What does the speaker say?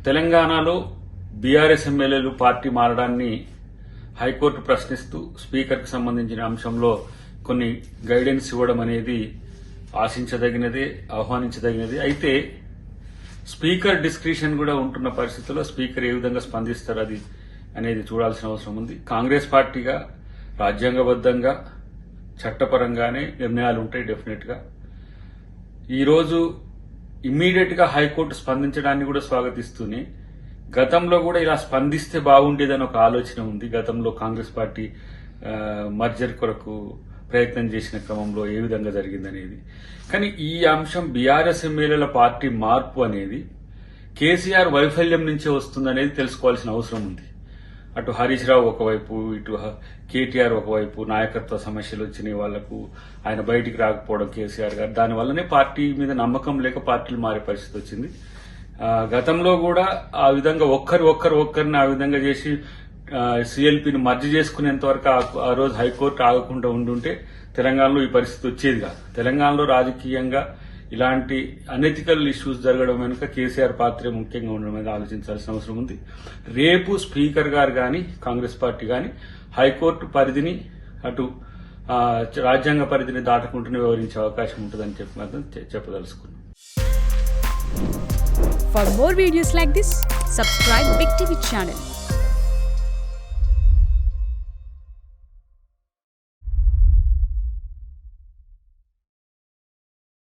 తెలంగాణలో బీఆర్ఎస్ ఎమ్మెల్యేలు party మారడాన్ని high court ప్రశ్నిస్తూ స్పీకర్కి సంబంధించిన అంశంలో కొన్ని గైడెన్స్ ఇవ్వడం అనేది ఆశించదగినదే, ఆహ్వానించదగినదే. అయితే స్పీకర్ డిస్క్రిషన్ కూడా ఉంటున్న పరిస్థితుల్లో స్పీకర్ ఏ విధంగా స్పందిస్తారు అది అనేది చూడాల్సిన అవసరం ఉంది. కాంగ్రెస్ పార్టీగా రాజ్యాంగబద్దంగా చట్టపరంగానే నిర్ణయాలు ఉంటాయి డెఫినెట్ గా. ఈరోజు ఇమ్మీడియట్ గా హైకోర్టు స్పందించడాన్ని కూడా స్వాగతిస్తూనే గతంలో కూడా ఇలా స్పందిస్తే బాగుండేదని ఒక ఆలోచన ఉంది. గతంలో కాంగ్రెస్ పార్టీ మర్జర్ కొరకు ప్రయత్నం చేసిన క్రమంలో ఏ విధంగా జరిగిందనేది. కానీ ఈ అంశం బీఆర్ఎస్ ఎమ్మెల్యేల పార్టీ మార్పు అనేది కేసీఆర్ వైఫల్యం నుంచే వస్తుందనేది తెలుసుకోవాల్సిన అవసరం ఉంది. అటు హరీష్ రావు ఒకవైపు, ఇటు కేటీఆర్ ఒకవైపు నాయకత్వ సమస్యలు వచ్చినాయి వాళ్లకు, ఆయన బయటికి రాకపోవడం కేసీఆర్ గారు, దానివల్లనే పార్టీ మీద నమ్మకం లేక పార్టీలు మారే పరిస్థితి వచ్చింది. గతంలో కూడా ఆ విధంగా ఒక్కరిని ఆ విధంగా చేసి సీఎల్పీని మర్జీ చేసుకునేంత వరకు ఆ రోజు హైకోర్టు ఆగకుండా ఉండుంటే తెలంగాణలో ఈ పరిస్థితి వచ్చేది కాదు. తెలంగాణలో రాజకీయంగా ఇలాంటి అనెథికల్ ఇష్యూస్ జరగడం వెనుక కేసీఆర్ పాత్రే ముఖ్యంగా ఉండడం మీద ఆలోచించాల్సిన అవసరం ఉంది. రేపు స్పీకర్ గారు గాని కాంగ్రెస్ పార్టీ గాని హైకోర్టు పరిధిని అటు రాజ్యాంగ పరిధిని దాటకుంటూనే వ్యవహరించే అవకాశం ఉంటుందని చెప్పి మాత్రం చెప్పదలుచుకున్నాం. For more videos like this, subscribe Big TV channel.